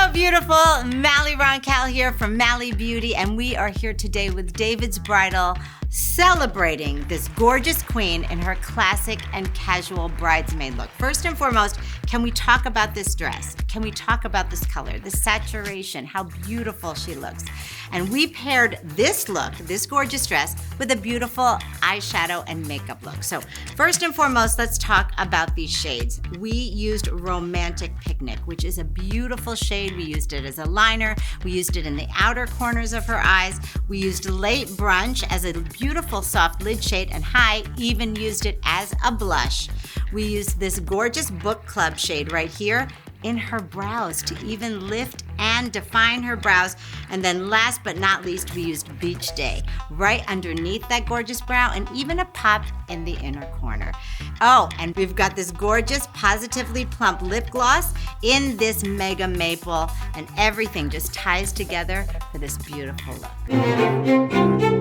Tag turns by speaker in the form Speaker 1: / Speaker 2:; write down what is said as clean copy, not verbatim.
Speaker 1: Hello, beautiful. Mally Roncal here from Mally Beauty, and we are here today with David's Bridal, celebrating this gorgeous queen in her classic and casual bridesmaid look. First and foremost, can we talk about this dress? Can we talk about this color, the saturation, how beautiful she looks? And we paired this look, this gorgeous dress, with a beautiful eyeshadow and makeup look. So first and foremost, let's talk about these shades. We used Romantic Picnic, which is a beautiful shade. We used it as a liner. We used it in the outer corners of her eyes. We used Late Brunch as a beautiful soft lid shade, and even used it as a blush. We used this gorgeous book club shade right here in her brows to even lift and define her brows. And then last but not least, we used Beach Day right underneath that gorgeous brow and even a pop in the inner corner. Oh, and we've got this gorgeous Positively Plump lip gloss in this Mega Maple, and everything just ties together for this beautiful look.